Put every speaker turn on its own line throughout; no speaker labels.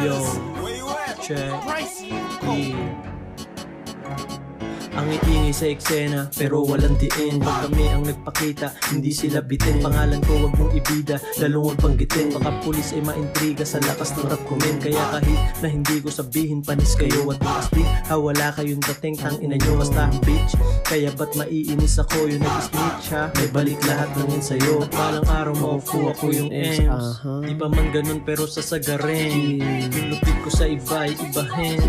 Yo, check. Yeah. Ang iingay sa eksena pero walang diin. Pag kami ang nagpakita, hindi sila bitin. Pangalan ko wag mong ibida, lalong wag banggitin. Baka pulis ay maintriga sa lakas ng rap ko men. Kaya kahit na hindi ko sabihin, panis kayo at bukas di wala kayong dating. Tang ina nyo basta ang bitch. Kaya ba't maiinis ako yung nag-snitch ha? May balik lahat ng yun sa'yo. Palang araw maupo ako yung M's. Di pa man ganun pero sasagarin. Yung lupit ko sa iba ay ibahin.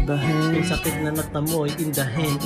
Yung sakit na natamoy, indahin.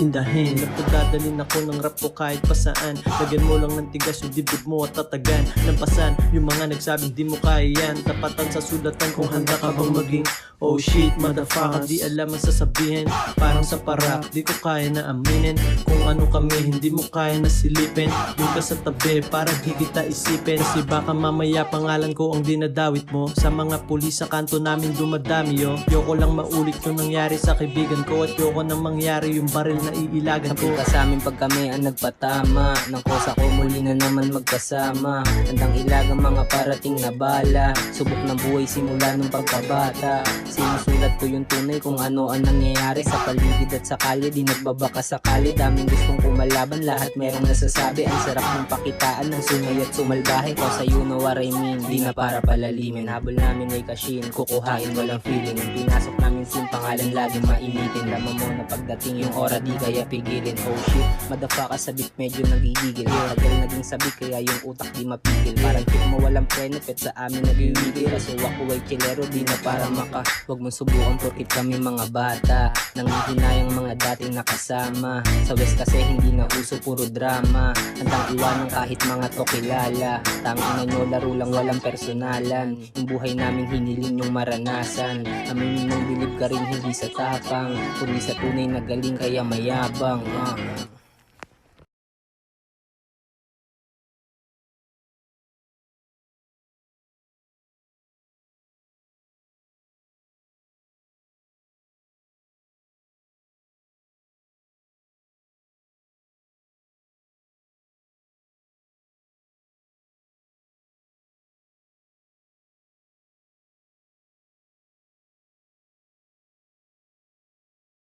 Napagdadalin ako ng rap ko kahit pa saan. Lagyan mo lang ng tigas yung dibdib mo at tatagan. Lampasan yung mga nagsabing di mo kaya yan. Tapatan sa sulatan kung handa ka bang maging oh shit motherfucker. Di alam ang sasabihin, parang sa parap. Di ko kaya na aminin kung ano kami. Hindi mo kaya na silipin. Yung ka sa tabi para di kita isipin. Kasi baka mamaya pangalan ko ang dinadawit mo. Sa mga pulis sa kanto namin dumadami yo. Yoko lang maulit yung nangyari sa kaibigan ko. At yoko nang mangyari yung baril na iilagan ko.
Kapit ka sa amin pag kami ang nagpatama. Nang kosa ko muli na naman magkasama. Handang ilagang mga parating na bala. Subok ng buhay simula nung pagkabata. Sinusulat ko yung tunay kung ano ang nangyayari sa paligid at sa kalye. Di nagbabaka sakali, daming gustong kumalaban. Lahat merong nasasabi, ang sarap ng pakitaan ng sumay at sumalbahe. Cause you know what I mean, di na para palalimin. Habol namin ay kashin, kukuhain walang feeling. Pinasok namin sin pangalan laging mainitin. Laman mo na pagdating yung ora di kaya pigilin. Oh shit, motherfucker sa beat medyo nagigigil. Tagal naging sabi kaya yung utak di mapigil. Parang tip mo walang preno, pet sa amin nagiwigil. Aso ako ay kilero, di na para maka. Huwag mong subukan porkit kami mga bata. Nanghihinayang mga dating nakasama. Sa west kasi hindi na uso puro drama. Handang iwanan kahit mga to kilala. Tangina nyo laro lang walang personalan. Yung buhay namin hiniling yung maranasan. Aminin mong bilib ka rin hindi sa tapang. Kundi sa tunay na galing kaya mayabang